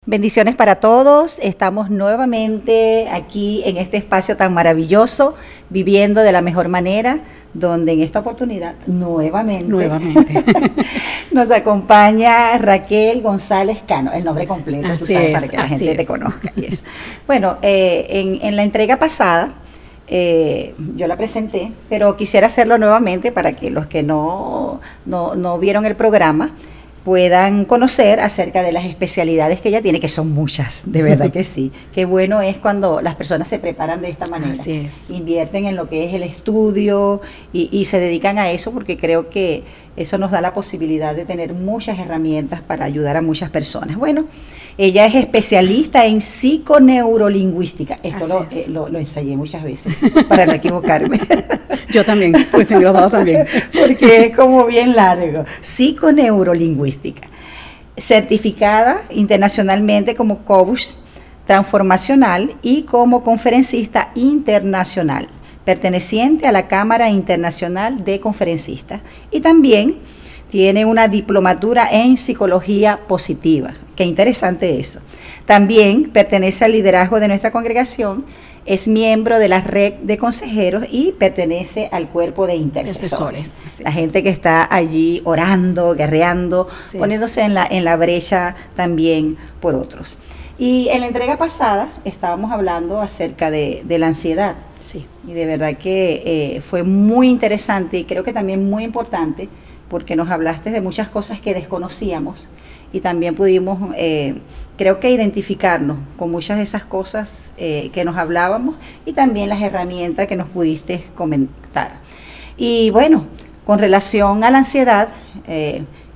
Bendiciones para todos. Estamos nuevamente aquí en este espacio tan maravilloso, viviendo de la mejor manera, donde en esta oportunidad nuevamente nos acompaña Raquel González Cano, el nombre completo, tú sabes, para que la gente te conozca. Bueno, en la entrega pasada yo la presenté, pero quisiera hacerlo nuevamente para que los que no vieron el programa puedan conocer acerca de las especialidades que ella tiene, que son muchas, de verdad que sí. Qué bueno es cuando las personas se preparan de esta manera. Así es. Invierten en lo que es el estudio y se dedican a eso, porque creo que eso nos da la posibilidad de tener muchas herramientas para ayudar a muchas personas. Bueno, ella es especialista en psiconeurolingüística. Esto lo ensayé muchas veces para no equivocarme. Yo también, pues en grabado también. Porque es como bien largo. Psiconeurolingüística. Certificada internacionalmente como coach transformacional y como conferencista internacional, perteneciente a la Cámara Internacional de Conferencistas. Y también tiene una diplomatura en psicología positiva. Qué interesante eso. También pertenece al liderazgo de nuestra congregación, es miembro de la red de consejeros y pertenece al cuerpo de intercesores. La gente que está allí orando, guerreando, poniéndose en la brecha también por otros. Y en la entrega pasada estábamos hablando acerca de la ansiedad. Sí. Y de verdad que fue muy interesante y creo que también muy importante, porque nos hablaste de muchas cosas que desconocíamos y también pudimos, creo que identificarnos con muchas de esas cosas que nos hablábamos y también las herramientas que nos pudiste comentar. Y bueno, con relación a la ansiedad,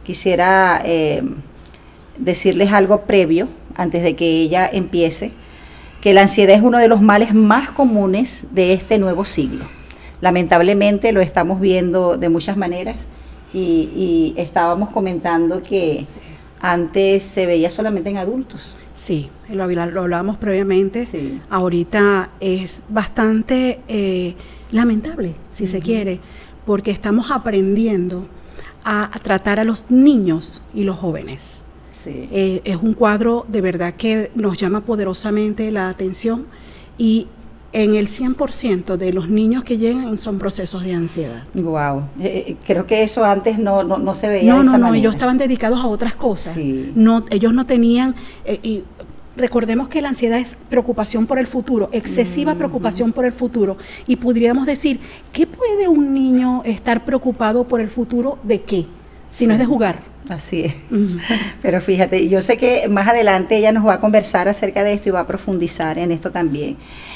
quisiera decirles algo previo, antes de que ella empiece, que la ansiedad es uno de los males más comunes de este nuevo siglo. Lamentablemente lo estamos viendo de muchas maneras y estábamos comentando que antes se veía solamente en adultos. Sí, lo hablábamos previamente. Sí. Ahorita es bastante lamentable, si se quiere, porque estamos aprendiendo a tratar a los niños y los jóvenes. Sí. Es un cuadro de verdad que nos llama poderosamente la atención y en el 100% de los niños que llegan son procesos de ansiedad. Wow, creo que eso antes no se veía de esa manera. No, ellos estaban dedicados a otras cosas. Sí. No, ellos no tenían y recordemos que la ansiedad es preocupación por el futuro, excesiva preocupación por el futuro, y podríamos decir, ¿qué puede un niño estar preocupado por el futuro de qué? Si no es de jugar. Así es. Pero fíjate, yo sé que más adelante ella nos va a conversar acerca de esto y va a profundizar en esto también.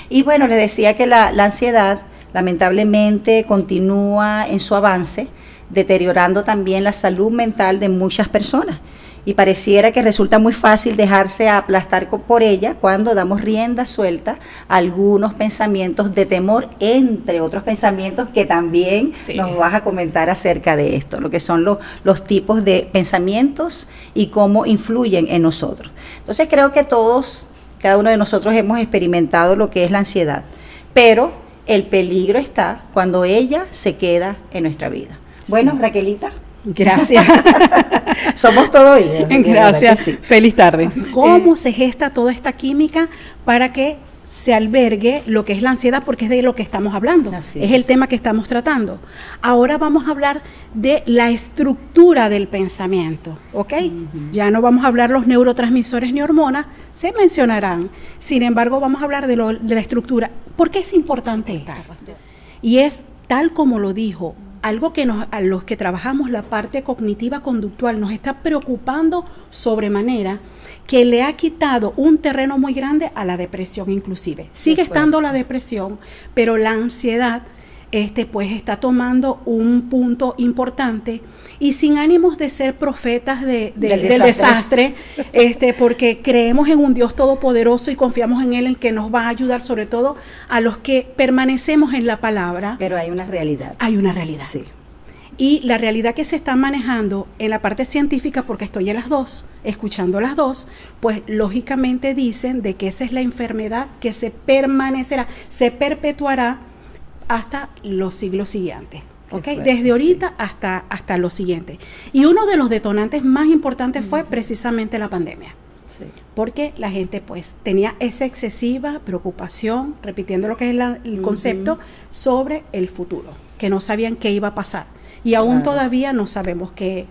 Y bueno, les decía que la ansiedad lamentablemente continúa en su avance, deteriorando también la salud mental de muchas personas. Y pareciera que resulta muy fácil dejarse aplastar por ella cuando damos rienda suelta a algunos pensamientos de temor, entre otros pensamientos que también nos vas a comentar acerca de esto, lo que son los tipos de pensamientos y cómo influyen en nosotros. Entonces creo que cada uno de nosotros hemos experimentado lo que es la ansiedad, pero el peligro está cuando ella se queda en nuestra vida. Bueno, Raquelita. Gracias. Somos todo oídos. Gracias. Sí. Feliz tarde. ¿Cómo se gesta toda esta química para que se albergue lo que es la ansiedad? Porque es de lo que estamos hablando. Es el tema que estamos tratando. Ahora vamos a hablar de la estructura del pensamiento, ¿ok? Ya no vamos a hablar los neurotransmisores ni hormonas, se mencionarán. Sin embargo, vamos a hablar de la estructura. ¿Por qué es importante esto? Y es tal como lo dijo, algo que a los que trabajamos la parte cognitiva conductual nos está preocupando sobremanera, que le ha quitado un terreno muy grande a la depresión inclusive. Sigue estando la depresión, pero la ansiedad pues está tomando un punto importante, y sin ánimos de ser profetas del desastre, porque creemos en un Dios todopoderoso y confiamos en Él, en que nos va a ayudar, sobre todo a los que permanecemos en la palabra. Pero hay una realidad. Hay una realidad. Sí. Y la realidad que se está manejando en la parte científica, porque estoy en las dos, escuchando las dos, pues lógicamente dicen de que esa es la enfermedad que se permanecerá, se perpetuará hasta los siglos siguientes. ¿Okay? Desde ahorita hasta lo siguiente. Y uno de los detonantes más importantes fue precisamente la pandemia. Sí. Porque la gente pues tenía esa excesiva preocupación, repitiendo lo que es el concepto, sobre el futuro, que no sabían qué iba a pasar. Y aún todavía no sabemos que,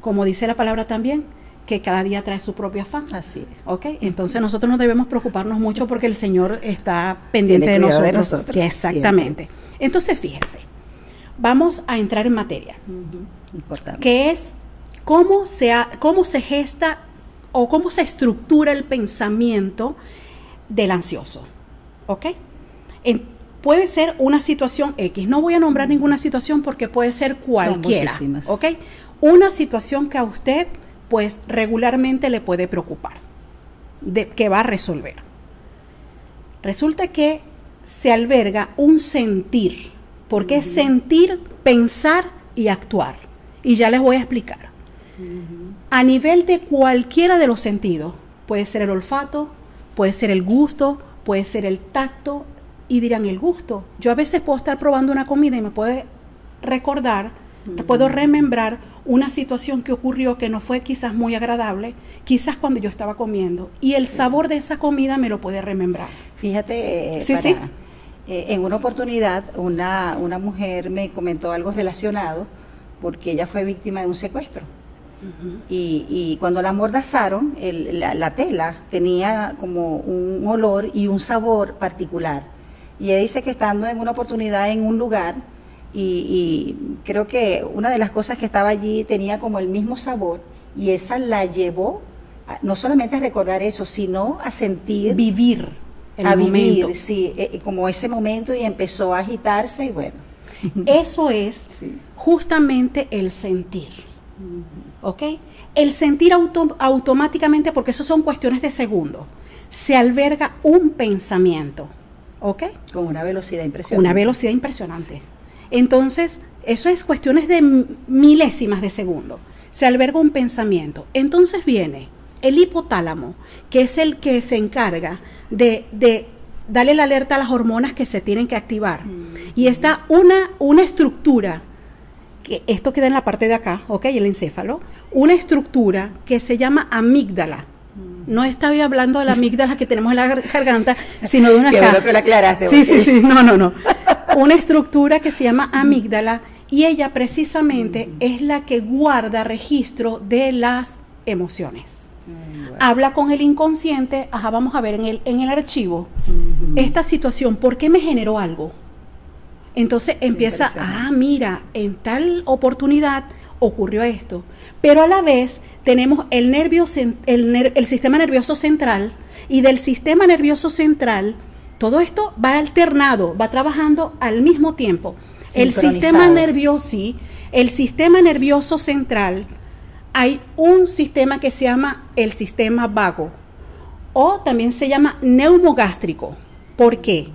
como dice la palabra también, que cada día trae su propio afán. Así es. ¿Ok? Entonces nosotros no debemos preocuparnos mucho porque el Señor está pendiente de nosotros. Exactamente. Siempre. Entonces fíjense, vamos a entrar en materia. Importante. Que es cómo se gesta o cómo se estructura el pensamiento del ansioso. ¿Ok? Puede ser una situación X. No voy a nombrar ninguna situación porque puede ser cualquiera. ¿Ok? Una situación que a usted pues regularmente le puede preocupar, que va a resolver. Resulta que se alberga un sentir, porque es sentir, pensar y actuar. Y ya les voy a explicar. A nivel de cualquiera de los sentidos, puede ser el olfato, puede ser el gusto, puede ser el tacto, y dirán el gusto. Yo a veces puedo estar probando una comida y me puede recordar, puedo remembrar una situación que ocurrió que no fue quizás muy agradable, quizás cuando yo estaba comiendo, y el sabor de esa comida me lo puede remembrar. Fíjate, en una oportunidad una mujer me comentó algo relacionado porque ella fue víctima de un secuestro. Y cuando la amordazaron, la tela tenía como un olor y un sabor particular. Y ella dice que estando en una oportunidad en un lugar, y creo que una de las cosas que estaba allí tenía como el mismo sabor, y esa la llevó no solamente a recordar eso, sino a sentir, vivir el momento. Sí, como ese momento, y empezó a agitarse y bueno. Eso es justamente el sentir. ¿Ok? El sentir automáticamente, porque eso son cuestiones de segundos, se alberga un pensamiento. ¿Ok? Con una velocidad impresionante. Una velocidad impresionante. Entonces, eso es cuestiones de milésimas de segundo. Se alberga un pensamiento. Entonces viene el hipotálamo, que es el que se encarga de darle la alerta a las hormonas que se tienen que activar. Y está una estructura, que esto queda en la parte de acá, ¿ok? El encéfalo. Una estructura que se llama amígdala. No estoy hablando de la amígdala que tenemos en la garganta, sino de una acá. Qué bueno que lo aclaraste. Sí, no. Una estructura que se llama amígdala, y ella precisamente es la que guarda registro de las emociones. Bueno. Habla con el inconsciente, vamos a ver en el archivo, esta situación, ¿por qué me generó algo? Entonces empieza, mira, en tal oportunidad ocurrió esto, pero a la vez tenemos el sistema nervioso central, y del sistema nervioso central todo esto va alternado, va trabajando al mismo tiempo. El sistema nervioso central, hay un sistema que se llama el sistema vago, o también se llama neumogástrico. ¿Por qué?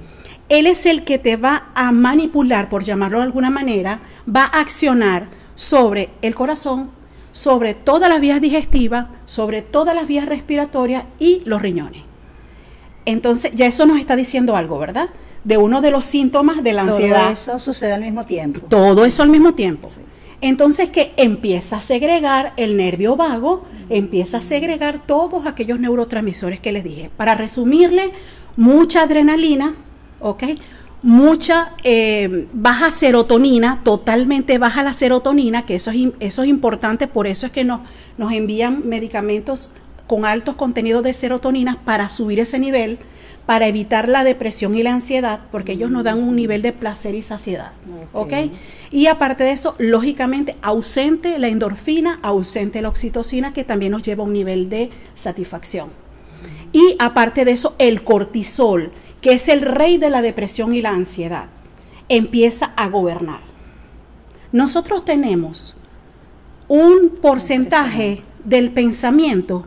Él es el que te va a manipular, por llamarlo de alguna manera, va a accionar sobre el corazón, sobre todas las vías digestivas, sobre todas las vías respiratorias y los riñones. Entonces, ya eso nos está diciendo algo, ¿verdad? De uno de los síntomas de la ansiedad. Todo eso sucede al mismo tiempo. Todo eso al mismo tiempo. Sí. Entonces, que empieza a segregar el nervio vago, empieza a segregar todos aquellos neurotransmisores que les dije. Para resumirle, mucha adrenalina, ¿ok? Mucha baja serotonina, totalmente baja la serotonina, que eso es importante, por eso es que nos envían medicamentos con altos contenidos de serotonina para subir ese nivel, para evitar la depresión y la ansiedad, porque ellos nos dan un nivel de placer y saciedad. ¿Ok? Y aparte de eso, lógicamente, ausente la endorfina, ausente la oxitocina, que también nos lleva a un nivel de satisfacción. Y aparte de eso, el cortisol, que es el rey de la depresión y la ansiedad, empieza a gobernar. Nosotros tenemos un porcentaje del pensamiento,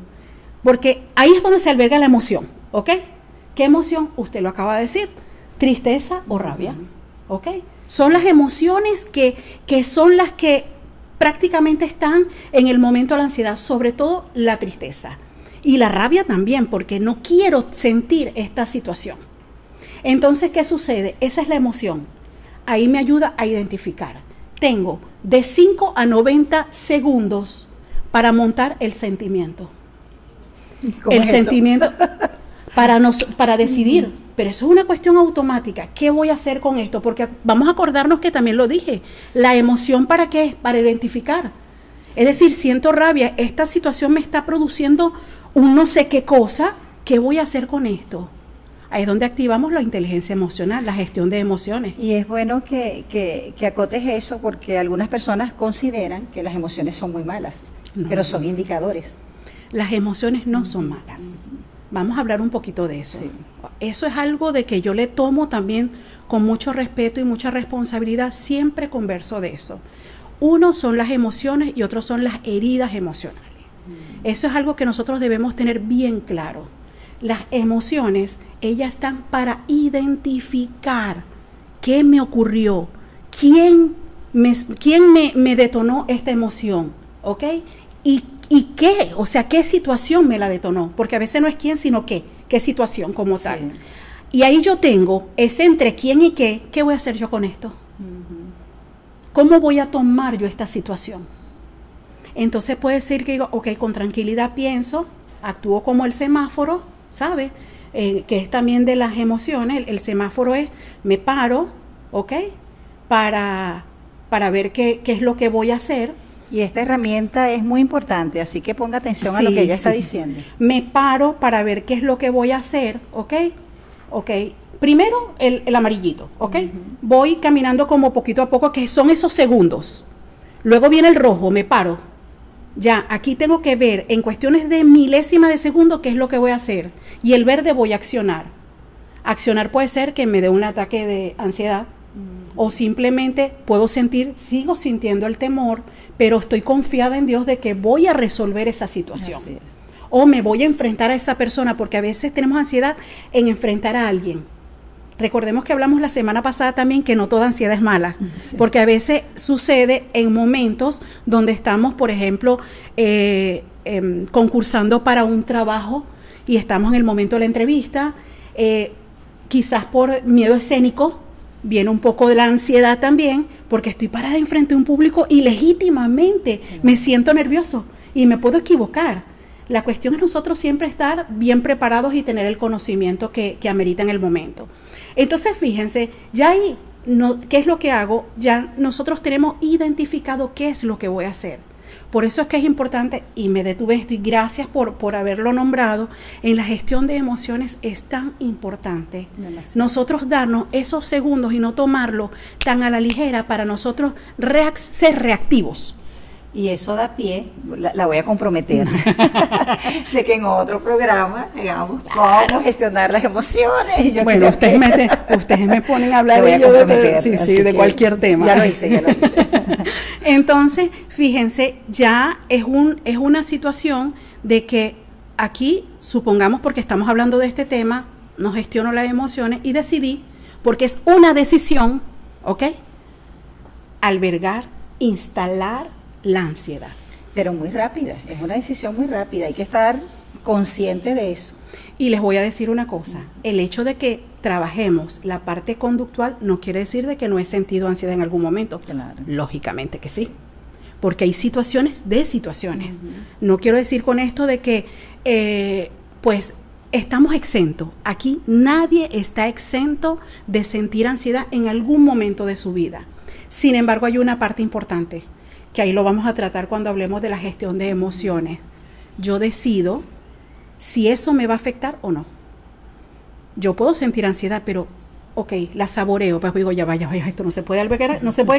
porque ahí es donde se alberga la emoción, ¿ok? ¿Qué emoción? Usted lo acaba de decir, tristeza o rabia, ¿ok? Son las emociones que son las que prácticamente están en el momento de la ansiedad, sobre todo la tristeza. Y la rabia también, porque no quiero sentir esta situación. Entonces, ¿qué sucede? Esa es la emoción. Ahí me ayuda a identificar. Tengo de 5 a 90 segundos para montar el sentimiento. El sentimiento para decidir, pero eso es una cuestión automática. ¿Qué voy a hacer con esto? Porque vamos a acordarnos que también lo dije, la emoción, ¿para qué es? Para identificar. Es decir, siento rabia, esta situación me está produciendo un no sé qué cosa, ¿qué voy a hacer con esto? Ahí es donde activamos la inteligencia emocional, la gestión de emociones. Y es bueno que acotes eso, porque algunas personas consideran que las emociones son muy malas, pero son indicadores. Las emociones no son malas. Vamos a hablar un poquito de eso. Sí. Eso es algo de que yo le tomo también con mucho respeto y mucha responsabilidad. Siempre converso de eso. Uno son las emociones y otro son las heridas emocionales. Eso es algo que nosotros debemos tener bien claro. Las emociones, ellas están para identificar qué me ocurrió, quién me detonó esta emoción, ¿ok? ¿Y qué? O sea, ¿qué situación me la detonó? Porque a veces no es quién, sino qué situación como tal. Sí. Y ahí yo tengo ese entre quién y qué voy a hacer yo con esto. ¿Cómo voy a tomar yo esta situación? Entonces puede ser que digo, ok, con tranquilidad pienso, actúo como el semáforo, ¿sabe? Que es también de las emociones. El semáforo es, me paro, ¿ok? Para ver qué es lo que voy a hacer. Y esta herramienta es muy importante, así que ponga atención a lo que ella está diciendo. Me paro para ver qué es lo que voy a hacer, ¿ok? Ok. Primero el amarillito, ¿ok? Voy caminando como poquito a poco, que son esos segundos. Luego viene el rojo, me paro. Ya, aquí tengo que ver en cuestiones de milésima de segundo qué es lo que voy a hacer. Y el verde voy a accionar. Accionar puede ser que me dé un ataque de ansiedad o simplemente sigo sintiendo el temor, pero estoy confiada en Dios de que voy a resolver esa situación. Así es. O me voy a enfrentar a esa persona, porque a veces tenemos ansiedad en enfrentar a alguien. Recordemos que hablamos la semana pasada también que no toda ansiedad es mala, sí. Porque a veces sucede en momentos donde estamos, por ejemplo, concursando para un trabajo y estamos en el momento de la entrevista, quizás por miedo escénico, viene un poco de la ansiedad también, porque estoy parada enfrente de un público y legítimamente me siento nervioso y me puedo equivocar. La cuestión es nosotros siempre estar bien preparados y tener el conocimiento que amerita en el momento. Entonces, fíjense, ya ahí, ¿qué es lo que hago? Ya nosotros tenemos identificado qué es lo que voy a hacer. Por eso es que es importante, y me detuve esto, y gracias por haberlo nombrado, en la gestión de emociones es tan importante. Nosotros darnos esos segundos y no tomarlo tan a la ligera para nosotros ser reactivos. Y eso da pie, la voy a comprometer, de que en otro programa digamos cómo gestionar las emociones. Y yo bueno, ustedes me ponen a hablar de cualquier tema. Ya lo hice. Entonces, fíjense, ya es una situación de que aquí, supongamos, porque estamos hablando de este tema, no gestiono las emociones y decidí, porque es una decisión, ¿ok? Albergar, instalar la ansiedad. Pero muy rápida, es una decisión muy rápida, hay que estar consciente de eso. Y les voy a decir una cosa, el hecho de que trabajemos la parte conductual no quiere decir de que no he sentido ansiedad en algún momento. Claro. Lógicamente que sí, porque hay situaciones de situaciones. No quiero decir con esto de que pues estamos exentos. Aquí nadie está exento de sentir ansiedad en algún momento de su vida. Sin embargo, hay una parte importante, que ahí lo vamos a tratar cuando hablemos de la gestión de emociones. Yo decido si eso me va a afectar o no. Yo puedo sentir ansiedad, pero, ok, la saboreo, pues digo, ya vaya, esto no se puede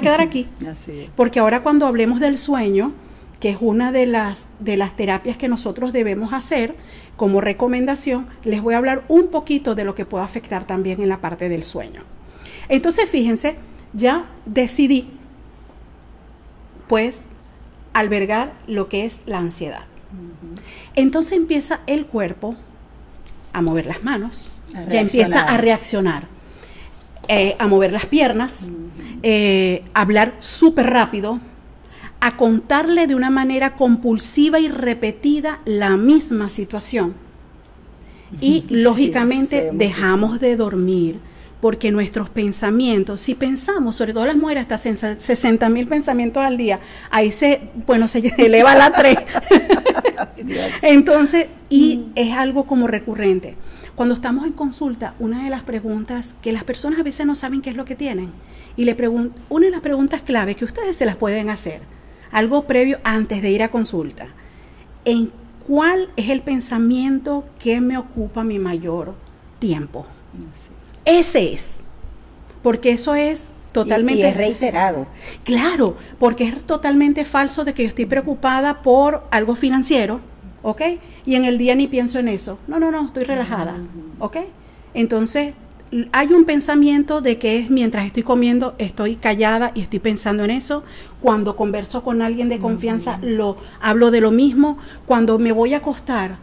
quedar aquí. Así es. Porque ahora cuando hablemos del sueño, que es una de las terapias que nosotros debemos hacer como recomendación, les voy a hablar un poquito de lo que puede afectar también en la parte del sueño. Entonces, fíjense, ya decidí pues albergar lo que es la ansiedad. Entonces empieza el cuerpo a mover las manos, ya empieza a reaccionar, a mover las piernas, a hablar súper rápido, a contarle de una manera compulsiva y repetida la misma situación. Y lógicamente dejamos de dormir, porque nuestros pensamientos, si pensamos, sobre todo las mujeres, hasta 60,000 pensamientos al día, ahí se eleva a la 3. Entonces, y es algo como recurrente. Cuando estamos en consulta, una de las preguntas que las personas a veces no saben qué es lo que tienen, y una de las preguntas clave que ustedes se las pueden hacer, algo previo antes de ir a consulta, ¿en cuál es el pensamiento que me ocupa mi mayor tiempo? Sí. Ese es, porque eso es totalmente... Y es reiterado. Claro, porque es totalmente falso de que yo estoy preocupada por algo financiero, ¿ok? Y en el día ni pienso en eso. No, estoy relajada, ¿ok? Entonces, hay un pensamiento de que es mientras estoy comiendo, estoy callada y estoy pensando en eso. Cuando converso con alguien de confianza, hablo de lo mismo. Cuando me voy a acostar,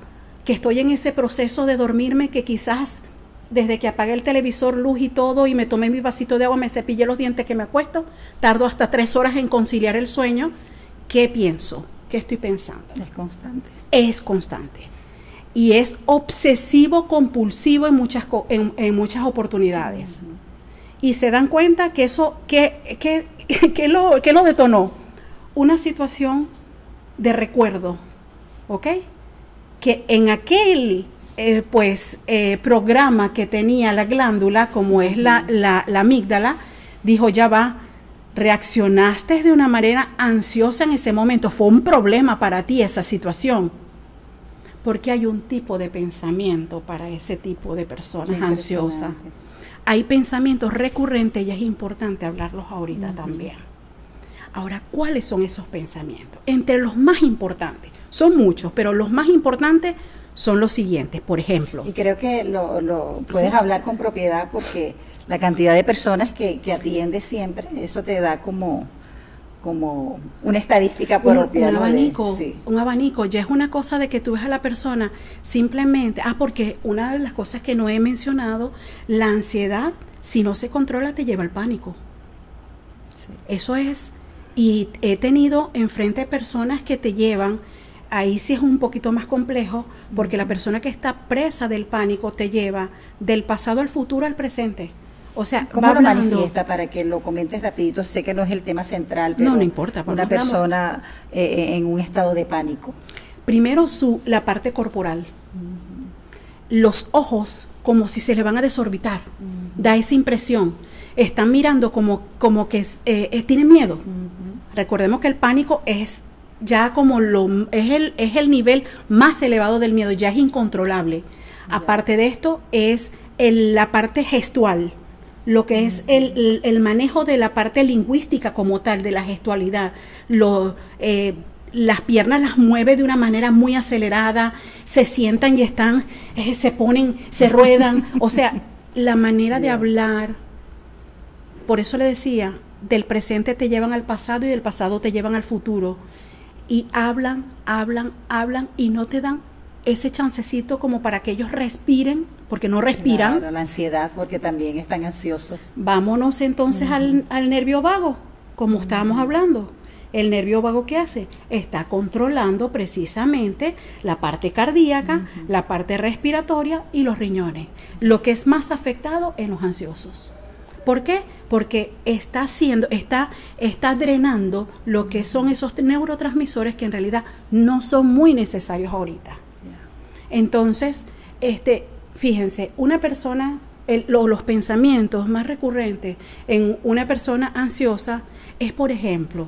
que estoy en ese proceso de dormirme, que quizás desde que apagué el televisor, luz y todo, y me tomé mi vasito de agua, me cepillé los dientes que me acuesto, tardo hasta 3 horas en conciliar el sueño. ¿Qué pienso? ¿Qué estoy pensando? Es constante. Es constante. Y es obsesivo compulsivo en muchas oportunidades. Y se dan cuenta que eso, que lo detonó. Una situación de recuerdo, ¿ok? Que en aquel programa que tenía la glándula, como es la amígdala, dijo, ya va, reaccionaste de una manera ansiosa en ese momento, fue un problema para ti esa situación, porque hay un tipo de pensamiento para ese tipo de personas ansiosas. Hay pensamientos recurrentes y es importante hablarlos ahorita también. Ahora, ¿cuáles son esos pensamientos? Entre los más importantes, son muchos, pero los más importantes son los siguientes, por ejemplo. Y creo que lo puedes hablar con propiedad porque la cantidad de personas que atiendes siempre, eso te da como una estadística propia. Un abanico, sí. Un abanico, ya es una cosa de que tú ves a la persona simplemente, porque una de las cosas que no he mencionado, la ansiedad, si no se controla, te lleva al pánico. Sí. Eso es, y he tenido enfrente personas que te llevan, ahí sí es un poquito más complejo, porque la persona que está presa del pánico te lleva del pasado al futuro al presente. O sea, ¿cómo lo manifiesta? Para que lo comentes rapidito, sé que no es el tema central, pero no importa, una persona en un estado de pánico. Primero la parte corporal, los ojos como si se le van a desorbitar, da esa impresión, están mirando como que tienen miedo. Recordemos que el pánico es ya como es el nivel más elevado del miedo, ya es incontrolable. Aparte de esto es la parte gestual, lo que es el manejo de la parte lingüística como tal, de la gestualidad. Las piernas las mueve de una manera muy acelerada, se sientan y están, se ponen, se ruedan, o sea, la manera de hablar. Por eso le decía, del presente te llevan al pasado y del pasado te llevan al futuro. Y hablan y no te dan ese chancecito como para que ellos respiren, porque no respiran. Claro, la ansiedad, porque también están ansiosos. Vámonos entonces al nervio vago, como estábamos hablando. El nervio vago, ¿qué hace? Está controlando precisamente la parte cardíaca, la parte respiratoria y los riñones. Lo que es más afectado en los ansiosos. ¿Por qué? Porque está drenando lo que son esos neurotransmisores que en realidad no son muy necesarios ahorita. Entonces, fíjense, una persona, los pensamientos más recurrentes en una persona ansiosa es, por ejemplo,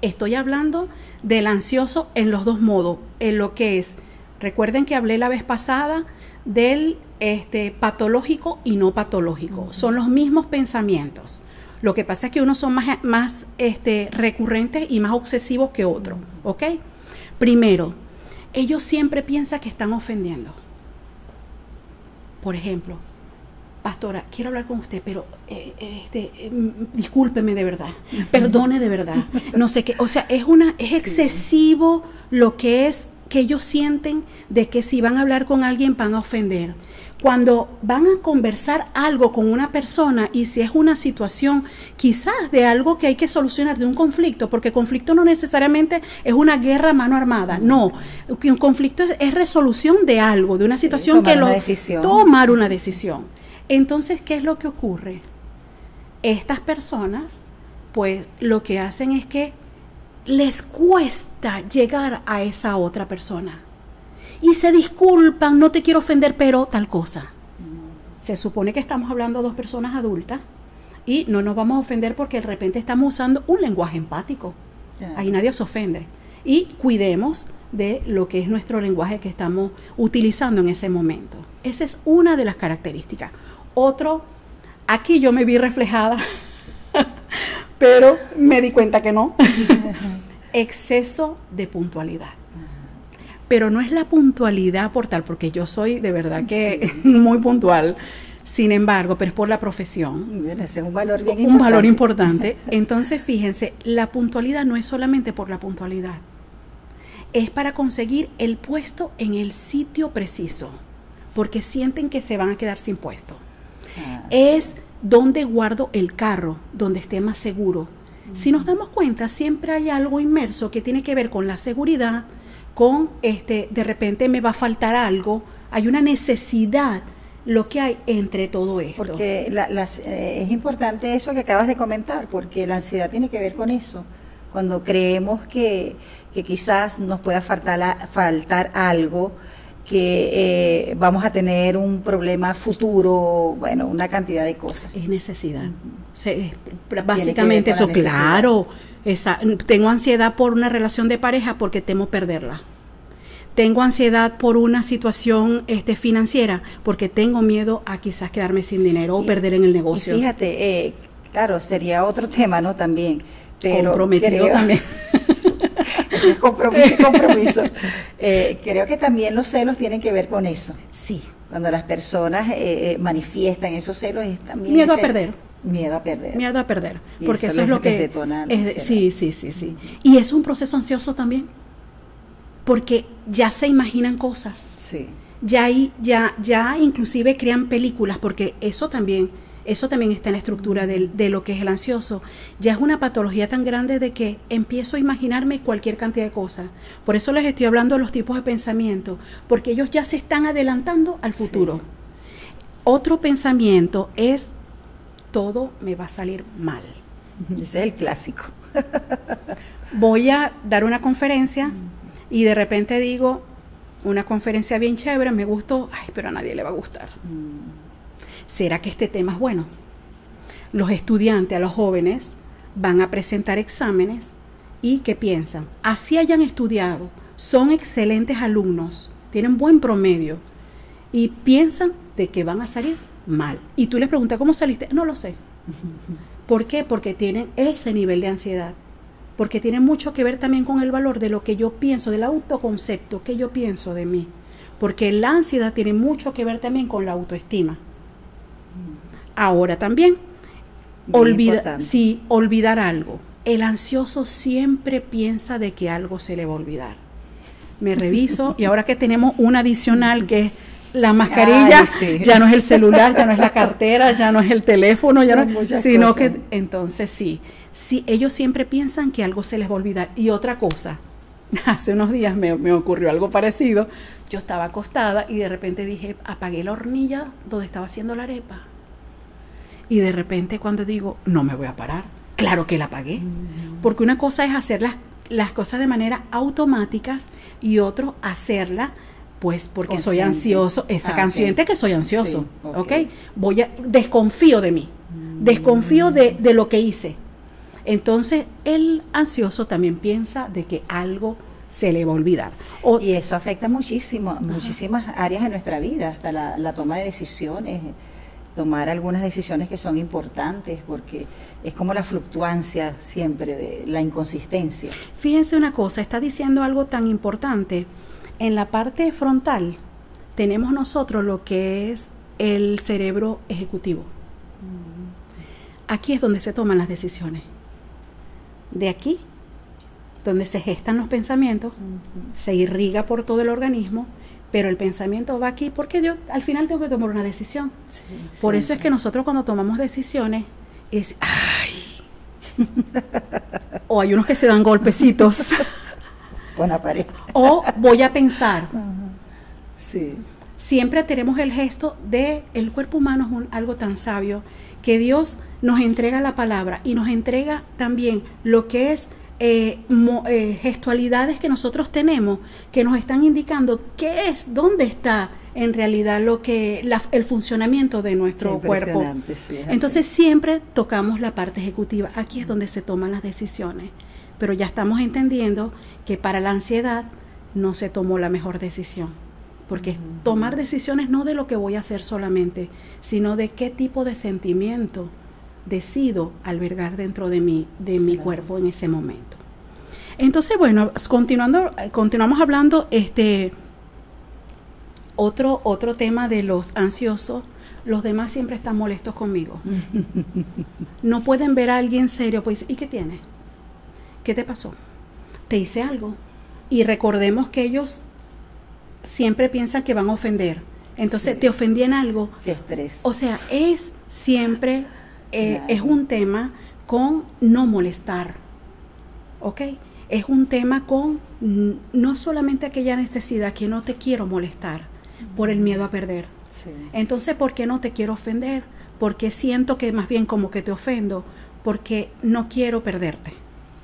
estoy hablando del ansioso en los dos modos, en lo que es, recuerden que hablé la vez pasada del patológico y no patológico, son los mismos pensamientos. Lo que pasa es que unos son más recurrentes y más obsesivos que otros, ¿ok? Primero, ellos siempre piensan que están ofendiendo. Por ejemplo, pastora, quiero hablar con usted, pero discúlpeme de verdad, perdone de verdad, no sé qué, o sea, es excesivo lo que es que ellos sienten de que si van a hablar con alguien van a ofender. Cuando van a conversar algo con una persona y si es una situación quizás de algo que hay que solucionar, de un conflicto, porque conflicto no necesariamente es una guerra a mano armada, no, un conflicto es resolución de algo, de una situación tomar una decisión. Entonces, ¿qué es lo que ocurre? Estas personas, pues, lo que hacen es que les cuesta llegar a esa otra persona. Y se disculpan, no te quiero ofender, pero tal cosa. Se supone que estamos hablando de dos personas adultas y no nos vamos a ofender porque de repente estamos usando un lenguaje empático. Ahí nadie se ofende. Y cuidemos de lo que es nuestro lenguaje que estamos utilizando en ese momento. Esa es una de las características. Otro, aquí yo me vi reflejada, pero me di cuenta que no. Exceso de puntualidad. Pero no es la puntualidad por tal, porque yo soy de verdad que muy puntual. Sin embargo, pero es por la profesión. Ese es un valor bien importante. Un valor importante. Entonces, fíjense, la puntualidad no es solamente por la puntualidad. Es para conseguir el puesto en el sitio preciso, porque sienten que se van a quedar sin puesto. Es donde guardo el carro, donde esté más seguro. Si nos damos cuenta, siempre hay algo inmerso que tiene que ver con la seguridad, con de repente me va a faltar algo, hay una necesidad, lo que hay entre todo esto. Porque es importante eso que acabas de comentar, porque la ansiedad tiene que ver con eso. Cuando creemos que quizás nos pueda faltar algo, que vamos a tener un problema futuro, bueno, una cantidad de cosas. Es necesidad. Básicamente eso, claro. Tengo ansiedad por una relación de pareja porque temo perderla. Tengo ansiedad por una situación financiera porque tengo miedo a quizás quedarme sin dinero o perder en el negocio. Y fíjate, claro, sería otro tema, ¿no? También. Pero comprometido también. Es compromiso. Creo que también los celos tienen que ver con eso. Sí. Cuando las personas manifiestan esos celos, es también miedo a perder. Miedo a perder. Miedo a perder. Porque eso es lo que detona. Sí. Y es un proceso ansioso también. Porque ya se imaginan cosas. Sí. Ya inclusive crean películas, porque eso también está en la estructura de lo que es el ansioso. Ya es una patología tan grande de que empiezo a imaginarme cualquier cantidad de cosas. Por eso les estoy hablando de los tipos de pensamiento, porque ellos ya se están adelantando al futuro. Sí. Otro pensamiento es, todo me va a salir mal. Ese es el clásico. Voy a dar una conferencia y de repente digo, una conferencia bien chévere, me gustó, pero a nadie le va a gustar. ¿Será que este tema es bueno? Los estudiantes, a los jóvenes, van a presentar exámenes y ¿qué piensan? Así hayan estudiado, son excelentes alumnos, tienen buen promedio y piensan de que van a salir mal. Y tú les preguntas, ¿cómo saliste? No lo sé. ¿Por qué? Porque tienen ese nivel de ansiedad. Porque tiene mucho que ver también con el valor de lo que yo pienso, del autoconcepto que yo pienso de mí. Porque la ansiedad tiene mucho que ver también con la autoestima. Ahora también, olvidar algo. El ansioso siempre piensa de que algo se le va a olvidar. Me reviso y ahora que tenemos un adicional que es la mascarilla, ya no es el celular, ya no es la cartera, ya no es el teléfono, ya no, sino cosas. Que entonces sí, ellos siempre piensan que algo se les va a olvidar. Y otra cosa, hace unos días me ocurrió algo parecido. Yo estaba acostada y de repente dije, apagué la hornilla donde estaba haciendo la arepa. Y de repente cuando digo, no me voy a parar, claro que la apagué. Porque una cosa es hacer las cosas de manera automáticas y otro hacerla pues porque soy ansioso, consciente que soy ansioso, sí, ¿ok? Desconfío de mí, desconfío de lo que hice. Entonces el ansioso también piensa de que algo se le va a olvidar. Y eso afecta muchísimas áreas de nuestra vida, hasta la toma de decisiones, tomar algunas decisiones que son importantes, porque es como la fluctuancia siempre, de la inconsistencia. Fíjense una cosa, está diciendo algo tan importante. En la parte frontal tenemos nosotros lo que es el cerebro ejecutivo. Aquí es donde se toman las decisiones. De aquí, donde se gestan los pensamientos, se irriga por todo el organismo, pero el pensamiento va aquí porque yo al final tengo que tomar una decisión. Sí, por eso es que nosotros cuando tomamos decisiones es ¡ay! O hay unos que se dan golpecitos. Con la pared. O voy a pensar. Sí. Siempre tenemos el gesto de el cuerpo humano es algo tan sabio que Dios nos entrega la palabra y nos entrega también lo que es gestualidades que nosotros tenemos que nos están indicando qué es, dónde está en realidad el funcionamiento de nuestro cuerpo. Sí, entonces siempre tocamos la parte ejecutiva. Aquí es donde se toman las decisiones, pero ya estamos entendiendo que para la ansiedad no se tomó la mejor decisión, porque tomar decisiones no de lo que voy a hacer solamente, sino de qué tipo de sentimiento decido albergar dentro de mi cuerpo en ese momento. Entonces, bueno, continuamos hablando otro tema de los ansiosos. Los demás siempre están molestos conmigo. No pueden ver a alguien serio, pues, ¿y qué tienes? ¿Qué te pasó? ¿Te hice algo? Y recordemos que ellos siempre piensan que van a ofender. Entonces, te ofendí en algo. Qué estrés. O sea, es siempre, es un tema con no molestar. ¿Ok? Es un tema con no solamente aquella necesidad que no te quiero molestar por el miedo a perder. Sí. Entonces, ¿por qué no te quiero ofender? Porque siento que más bien como que te ofendo, porque no quiero perderte.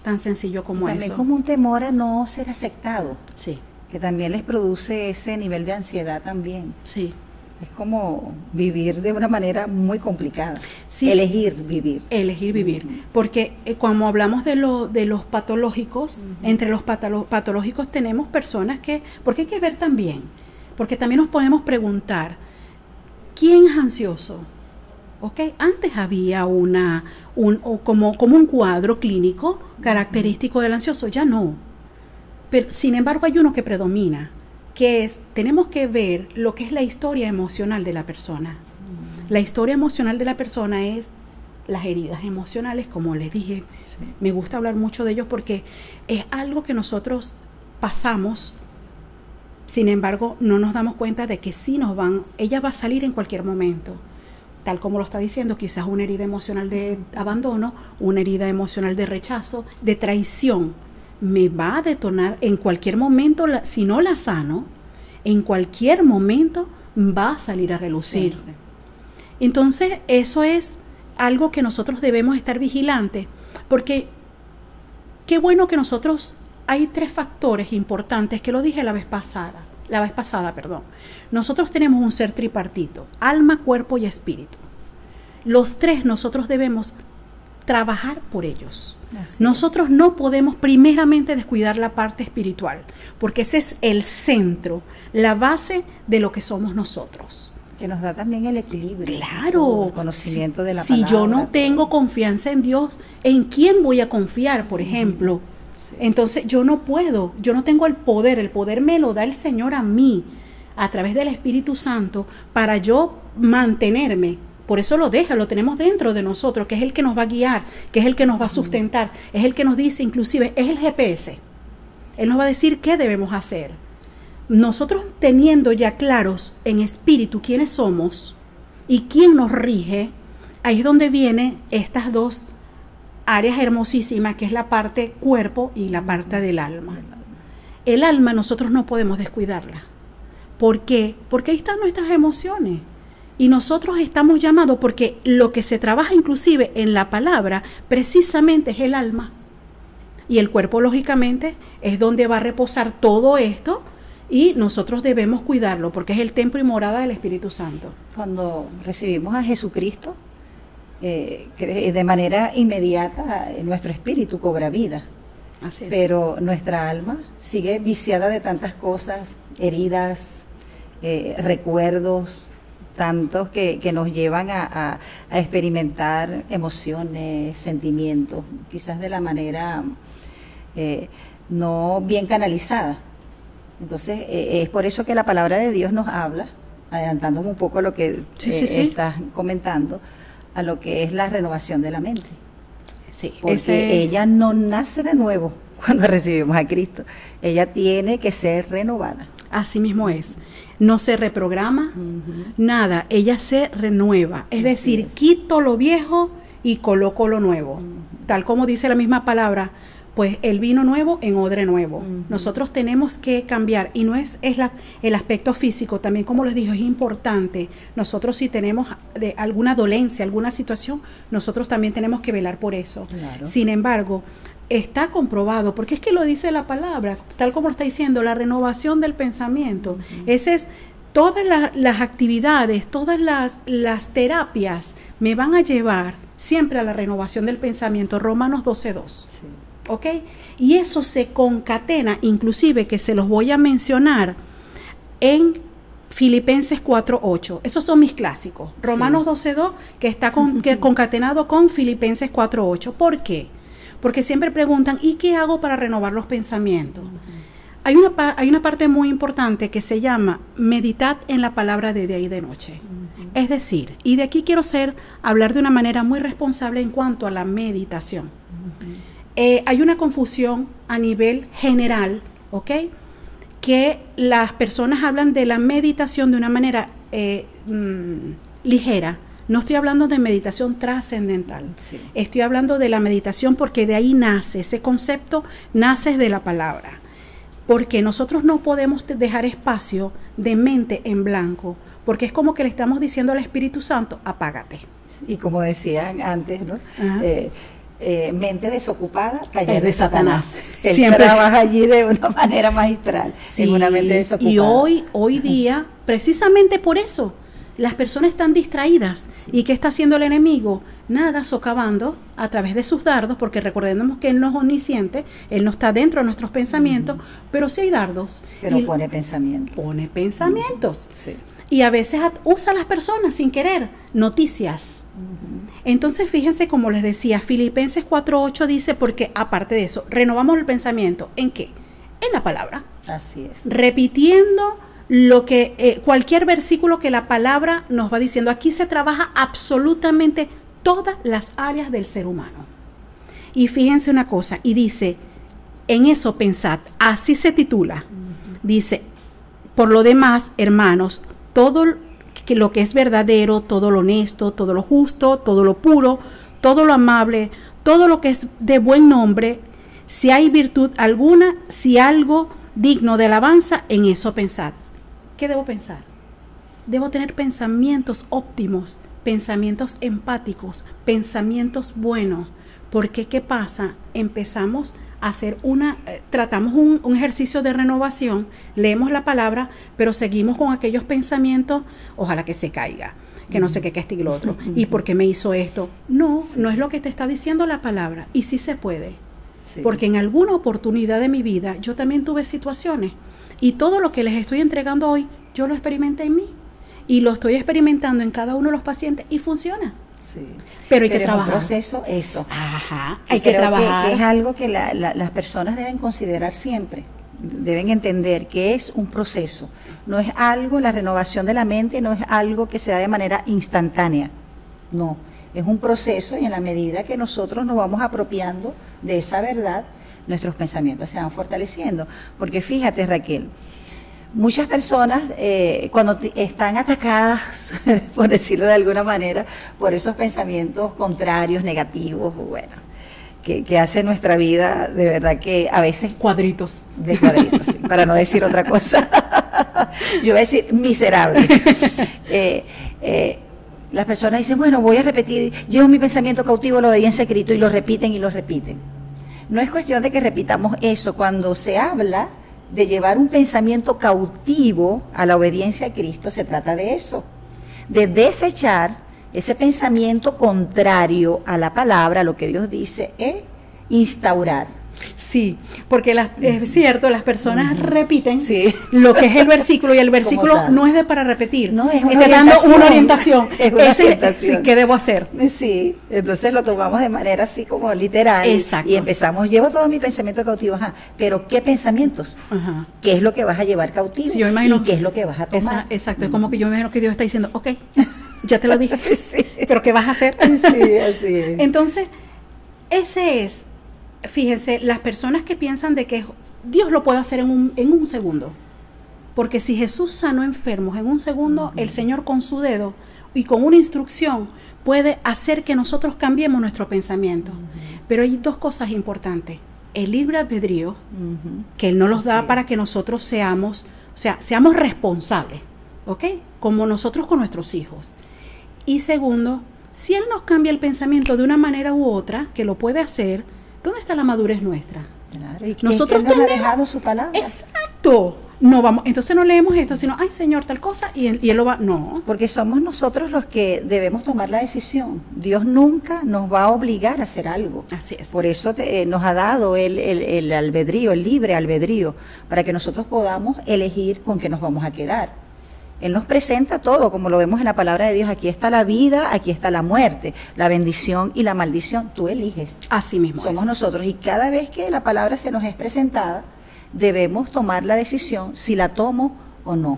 Tan sencillo como también eso. También como un temor a no ser aceptado. Sí. Que también les produce ese nivel de ansiedad también. Sí. Es como vivir de una manera muy complicada. Sí. Elegir vivir. Elegir vivir. Porque cuando hablamos de los patológicos, entre los patológicos tenemos personas que, porque hay que ver también, porque también nos podemos preguntar, ¿quién es ansioso? ¿Okay? Antes había como un cuadro clínico característico del ansioso, ya no. Pero sin embargo hay uno que predomina, que es, tenemos que ver lo que es la historia emocional de la persona. La historia emocional de la persona es las heridas emocionales, como les dije. Sí. Me gusta hablar mucho de ellos porque es algo que nosotros pasamos, sin embargo no nos damos cuenta de que sí ella va a salir en cualquier momento. Tal como lo está diciendo, quizás una herida emocional de abandono, una herida emocional de rechazo, de traición, me va a detonar en cualquier momento, si no la sano, en cualquier momento va a salir a relucir. Sí. Entonces, eso es algo que nosotros debemos estar vigilantes, porque qué bueno que nosotros, hay 3 factores importantes, que lo dije la vez pasada. Nosotros tenemos un ser tripartito, alma, cuerpo y espíritu. Los 3 nosotros debemos trabajar por ellos. Nosotros no podemos primeramente descuidar la parte espiritual, porque ese es el centro, la base de lo que somos nosotros. Que nos da también el equilibrio. Claro. El conocimiento de la palabra. Si yo no tengo confianza en Dios, ¿en quién voy a confiar, por ejemplo? Sí. Entonces yo no tengo el poder me lo da el Señor a mí, a través del Espíritu Santo, para yo mantenerme. Por eso lo tenemos dentro de nosotros, que es el que nos va a guiar, que es el que nos va a sustentar, es el que nos dice, inclusive, es el GPS. Él nos va a decir qué debemos hacer. Nosotros teniendo ya claros en espíritu quiénes somos y quién nos rige, ahí es donde vienen estas 2 áreas hermosísimas, que es la parte cuerpo y la parte del alma. El alma nosotros no podemos descuidarla. ¿Por qué? Porque ahí están nuestras emociones. Y nosotros estamos llamados, porque lo que se trabaja inclusive en la palabra precisamente es el alma. Y el cuerpo, lógicamente, es donde va a reposar todo esto, y nosotros debemos cuidarlo porque es el templo y morada del Espíritu Santo. Cuando recibimos a Jesucristo, de manera inmediata nuestro espíritu cobra vida. Así es. Pero nuestra alma sigue viciada de tantas cosas, heridas, recuerdos, tantos que nos llevan a experimentar emociones, sentimientos, quizás de la manera no bien canalizada. Entonces, es por eso que la palabra de Dios nos habla, adelantándome un poco a lo que estás comentando, a lo que es la renovación de la mente. Sí, porque ella no nace de nuevo cuando recibimos a Cristo, ella tiene que ser renovada. Así mismo es. No se reprograma, nada, ella se renueva. Es decir, quito lo viejo y coloco lo nuevo. Tal como dice la misma palabra, pues el vino nuevo en odre nuevo. Nosotros tenemos que cambiar, y no es el aspecto físico, también como les digo, es importante. Nosotros si tenemos alguna dolencia, alguna situación, nosotros también tenemos que velar por eso. Claro. Sin embargo, está comprobado, porque es que lo dice la palabra, tal como lo está diciendo, la renovación del pensamiento. Ese es, todas las actividades, todas las terapias me van a llevar siempre a la renovación del pensamiento. Romanos 12:2. Sí. ¿Ok? Y eso se concatena, inclusive que se los voy a mencionar en Filipenses 4:8. Esos son mis clásicos. Romanos 12:2, que está concatenado con Filipenses 4:8. ¿Por qué? Porque siempre preguntan, ¿y qué hago para renovar los pensamientos? Hay una parte muy importante que se llama meditad en la palabra de día y de noche. Es decir, y de aquí quiero hablar de una manera muy responsable en cuanto a la meditación. Hay una confusión a nivel general, ¿ok? Que las personas hablan de la meditación de una manera ligera. No estoy hablando de meditación trascendental. Sí. Estoy hablando de la meditación porque de ahí nace, ese concepto nace de la palabra. Porque nosotros no podemos dejar espacio de mente en blanco, porque es como que le estamos diciendo al Espíritu Santo, apágate. Y como decían antes, ¿no? Mente desocupada, taller de Satanás. Él siempre trabaja allí de una manera magistral, sí, en una mente desocupada. Y hoy día, precisamente por eso, las personas están distraídas. Sí. ¿Y qué está haciendo el enemigo? Nada, socavando a través de sus dardos, porque recordemos que Él no es omnisciente, Él no está dentro de nuestros pensamientos, pero sí hay dardos. Pero pone pensamientos. Pone pensamientos. Sí. Y a veces usa a las personas sin querer, noticias. Entonces, fíjense, como les decía, Filipenses 4:8 dice, porque aparte de eso, renovamos el pensamiento. ¿En qué? En la palabra. Así es. Repitiendo lo que cualquier versículo que la palabra nos va diciendo. Aquí se trabaja absolutamente todas las áreas del ser humano. Y fíjense una cosa, y dice, en eso pensad, así se titula. Dice, por lo demás, hermanos, todo lo que es verdadero, todo lo honesto, todo lo justo, todo lo puro, todo lo amable, todo lo que es de buen nombre, si hay virtud alguna, si algo digno de alabanza, en eso pensad. ¿Qué debo pensar? Debo tener pensamientos óptimos, pensamientos empáticos, pensamientos buenos. Porque ¿qué pasa? Empezamos a hacer tratamos un ejercicio de renovación, leemos la palabra, pero seguimos con aquellos pensamientos, ojalá que se caiga, que no sé qué, que este y lo otro, y por qué me hizo esto. No, no es lo que te está diciendo la palabra, y sí se puede, porque en alguna oportunidad de mi vida yo también tuve situaciones, y todo lo que les estoy entregando hoy, yo lo experimenté en mí, y lo estoy experimentando en cada uno de los pacientes, y funciona. Sí. Pero hay que trabajar. Es un proceso eso. Ajá, hay que trabajar. Que es algo que las personas deben considerar siempre. Deben entender que es un proceso. No es algo, la renovación de la mente no es algo que se da de manera instantánea. No, es un proceso y en la medida que nosotros nos vamos apropiando de esa verdad, nuestros pensamientos se van fortaleciendo. Porque fíjate, Raquel, muchas personas cuando están atacadas, por decirlo de alguna manera, por esos pensamientos contrarios, negativos, bueno, que hace nuestra vida de verdad que a veces cuadritos, sí, para no decir otra cosa, yo voy a decir miserable. Las personas dicen, bueno, voy a repetir, llevo mi pensamiento cautivo a la obediencia a Cristo, y lo repiten y lo repiten. No es cuestión de que repitamos eso. Cuando se habla de llevar un pensamiento cautivo a la obediencia a Cristo, se trata de eso, de desechar ese pensamiento contrario a la palabra, lo que Dios dice, instaurar. Sí, porque es cierto, las personas repiten lo que es el versículo, y el versículo no es de para repetir, no es está dando una orientación. Es una orientación. ¿Qué debo hacer? Sí, entonces lo tomamos de manera así como literal. Exacto. Y empezamos, llevo todo mi pensamiento cautivo, pero ¿qué pensamientos? ¿Qué es lo que vas a llevar cautivo? Sí, yo imagino, ¿y qué es lo que vas a tomar? Exacto, es como que yo me imagino que Dios está diciendo, ok, ya te lo dije, pero ¿qué vas a hacer? Sí, así es. Entonces, ese es, fíjense, las personas que piensan de que Dios lo puede hacer en un segundo, porque si Jesús sanó enfermos en un segundo, el Señor con su dedo y con una instrucción puede hacer que nosotros cambiemos nuestro pensamiento. Pero hay dos cosas importantes: el libre albedrío, que Él nos los da para que nosotros seamos responsables, ¿ok? Como nosotros con nuestros hijos. Y segundo, si Él nos cambia el pensamiento de una manera u otra, que lo puede hacer, ¿Dónde está la madurez nuestra? Claro, y nosotros nos ha dejado su palabra. Exacto. No vamos, entonces no leemos esto, sino, ay Señor, tal cosa, y él lo va, no. Porque somos nosotros los que debemos tomar la decisión. Dios nunca nos va a obligar a hacer algo. Así es. Por eso nos ha dado el albedrío, el libre albedrío, para que nosotros podamos elegir con qué nos vamos a quedar. Él nos presenta todo, como lo vemos en la palabra de Dios. Aquí está la vida, aquí está la muerte, la bendición y la maldición. Tú eliges. Así mismo somos nosotros. Y cada vez que la palabra se nos es presentada, debemos tomar la decisión si la tomo o no.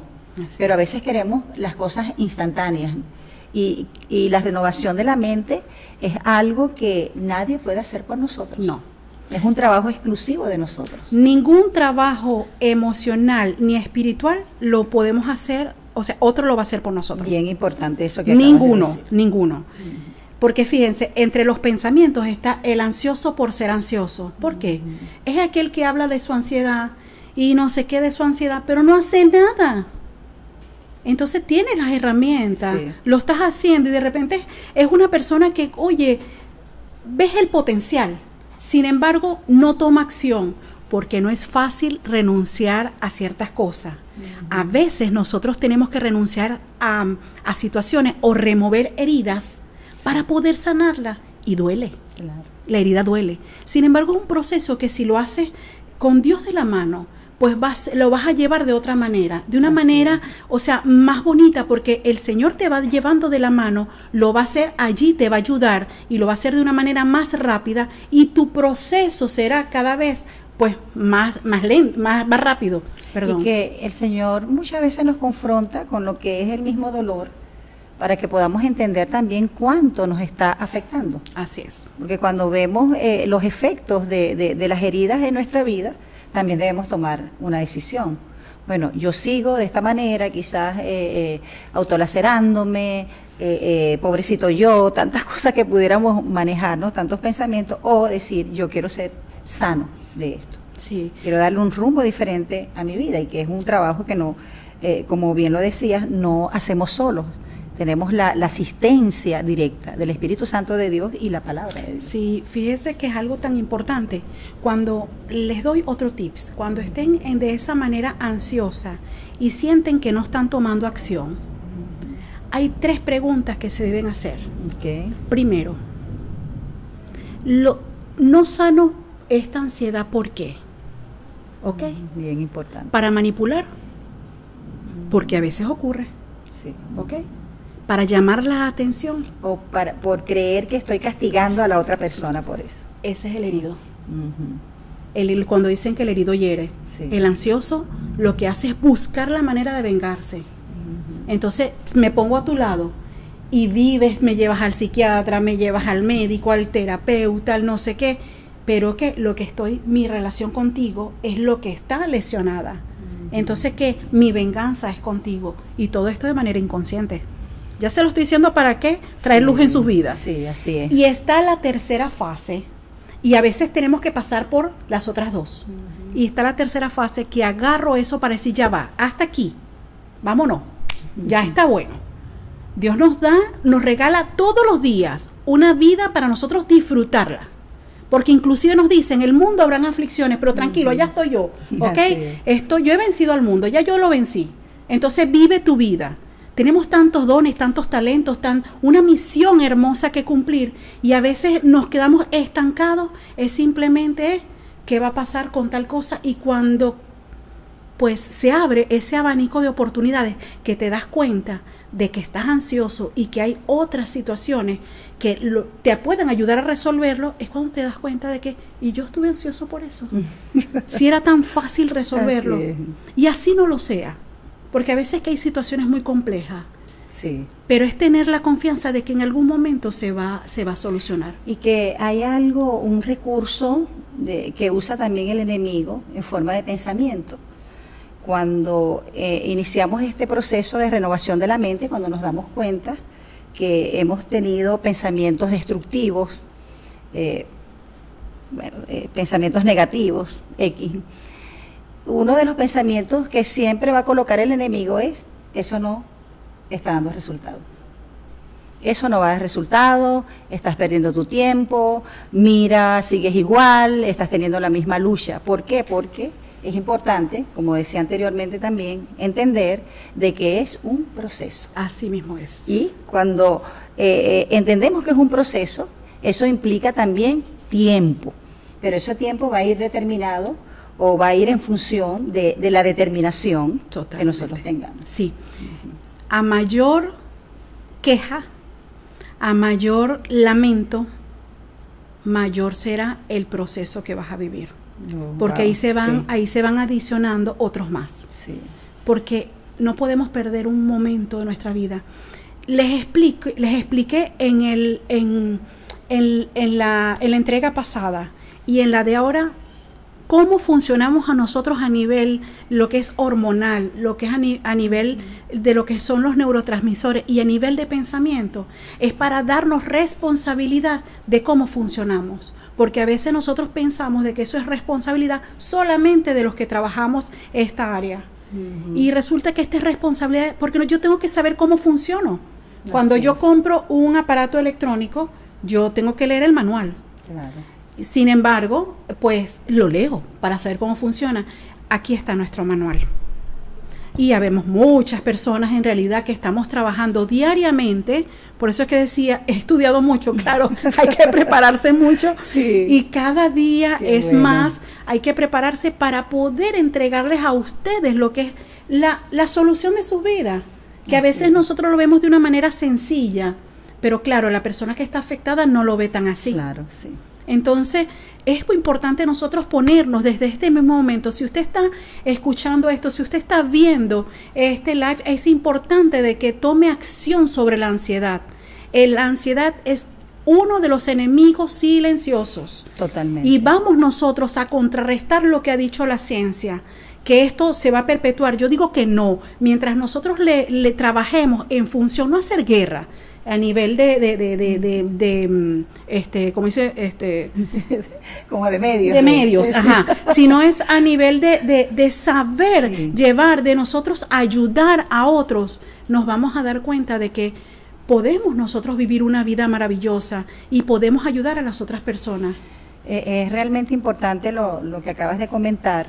Pero a veces queremos las cosas instantáneas. Y la renovación de la mente es algo que nadie puede hacer por nosotros. No. Es un trabajo exclusivo de nosotros. Ningún trabajo emocional ni espiritual lo podemos hacer, o sea, otro lo va a hacer por nosotros. Bien importante eso que Ninguno. Porque fíjense, entre los pensamientos está el ansioso por ser ansioso. ¿Por qué? Es aquel que habla de su ansiedad y no sé qué de su ansiedad, pero no hace nada. Entonces tienes las herramientas, lo estás haciendo y de repente es una persona que, oye, ves el potencial, sin embargo no toma acción, porque no es fácil renunciar a ciertas cosas. A veces nosotros tenemos que renunciar a situaciones o remover heridas para poder sanarla, y duele. Claro. La herida duele. Sin embargo, es un proceso que si lo haces con Dios de la mano, pues lo vas a llevar de otra manera, de una manera, o sea, más bonita, porque el Señor te va llevando de la mano, lo va a hacer allí, te va a ayudar, y lo va a hacer de una manera más rápida, y tu proceso será cada vez pues más lento, más rápido. Perdón. Y que el Señor muchas veces nos confronta con lo que es el mismo dolor, para que podamos entender también cuánto nos está afectando. Así es. Porque cuando vemos los efectos de las heridas en nuestra vida, también debemos tomar una decisión. Bueno, yo sigo de esta manera, quizás autolacerándome, pobrecito yo, tantas cosas que pudiéramos manejar, ¿no? Tantos pensamientos, o decir, yo quiero ser sano de esto. Sí. Quiero darle un rumbo diferente a mi vida, y que es un trabajo que no, como bien lo decías, no hacemos solos. Tenemos la asistencia directa del Espíritu Santo de Dios y la palabra de Dios. Sí, fíjese que es algo tan importante. Cuando les doy otro tips, cuando estén de esa manera ansiosa y sienten que no están tomando acción, hay 3 preguntas que se deben hacer. Okay. Primero, no sano esta ansiedad, ¿por qué? ¿Ok? Bien importante. Para manipular, porque a veces ocurre. Sí. ¿Ok? Para llamar la atención. O por creer que estoy castigando a la otra persona por eso. Ese es el herido. Cuando dicen que el herido hiere. Sí. El ansioso lo que hace es buscar la manera de vengarse. Entonces me pongo a tu lado y vives, me llevas al psiquiatra, me llevas al médico, al terapeuta, al no sé qué, pero que mi relación contigo es lo que está lesionada. Entonces que mi venganza es contigo, y todo esto de manera inconsciente. Ya se lo estoy diciendo para qué, traer luz en sus vidas. Sí, así es. Y está la tercera fase, y a veces tenemos que pasar por las otras 2. Y está la tercera fase, que agarro eso para decir, ya va, hasta aquí, vámonos, ya está bueno. Dios nos regala todos los días una vida para nosotros disfrutarla. Porque inclusive nos dicen, en el mundo habrán aflicciones, pero tranquilo, ya estoy yo, ¿ok? Yo he vencido al mundo, ya yo lo vencí. Entonces vive tu vida. Tenemos tantos dones, tantos talentos, una misión hermosa que cumplir, y a veces nos quedamos estancados. Es simplemente qué va a pasar con tal cosa, y cuando pues se abre ese abanico de oportunidades, que te das cuenta de que estás ansioso y que hay otras situaciones que te pueden ayudar a resolverlo, es cuando te das cuenta de que, y yo estuve ansioso por eso, si era tan fácil resolverlo. Así es. Y así no lo sea. Porque a veces que hay situaciones muy complejas, sí, pero es tener la confianza de que en algún momento se va a solucionar. Y que hay un recurso que usa también el enemigo en forma de pensamiento. Cuando iniciamos este proceso de renovación de la mente, cuando nos damos cuenta que hemos tenido pensamientos destructivos, pensamientos negativos, uno de los pensamientos que siempre va a colocar el enemigo es, eso no está dando resultado. eso no va a dar resultado, estás perdiendo tu tiempo, mira, sigues igual, estás teniendo la misma lucha. ¿Por qué? Porque es importante, como decía anteriormente también, entender de que es un proceso. Así mismo es. Y cuando entendemos que es un proceso, eso implica también tiempo, pero ese tiempo va a ir determinado o va a ir en función de la determinación que nosotros tengamos. Sí. A mayor queja, a mayor lamento, mayor será el proceso que vas a vivir. Porque ahí se van adicionando otros más. Sí. Porque no podemos perder un momento de nuestra vida. Les expliqué en la entrega pasada y en la de ahora cómo funcionamos a nosotros a nivel, lo que es hormonal, lo que es a nivel de lo que son los neurotransmisores y a nivel de pensamiento, es para darnos responsabilidad de cómo funcionamos. Porque a veces nosotros pensamos de que eso es responsabilidad solamente de los que trabajamos esta área. Y resulta que esta es responsabilidad, porque yo tengo que saber cómo funciono. Cuando yo compro un aparato electrónico, yo tengo que leer el manual. Claro. Sin embargo, pues lo leo para saber cómo funciona. Aquí está nuestro manual. Y habemos muchas personas en realidad que estamos trabajando diariamente. Por eso es que decía, he estudiado mucho, claro, hay que prepararse mucho. Sí. Y cada día más, hay que prepararse para poder entregarles a ustedes lo que es la solución de sus vidas. Que a veces nosotros lo vemos de una manera sencilla, pero claro, la persona que está afectada no lo ve tan así. Claro, sí. Entonces, es muy importante nosotros ponernos desde este mismo momento. Si usted está escuchando esto, si usted está viendo este live, es importante de que tome acción sobre la ansiedad. La ansiedad es uno de los enemigos silenciosos. Totalmente. Y vamos nosotros a contrarrestar lo que ha dicho la ciencia, que esto se va a perpetuar. Yo digo que no. Mientras nosotros le trabajemos en función, no hacer guerra, a nivel ¿cómo dice? Como de medios. De medios, sí. Ajá. Sino es a nivel de saber llevar, de nosotros ayudar a otros. Nos vamos a dar cuenta de que podemos nosotros vivir una vida maravillosa y podemos ayudar a las otras personas. Es realmente importante lo que acabas de comentar.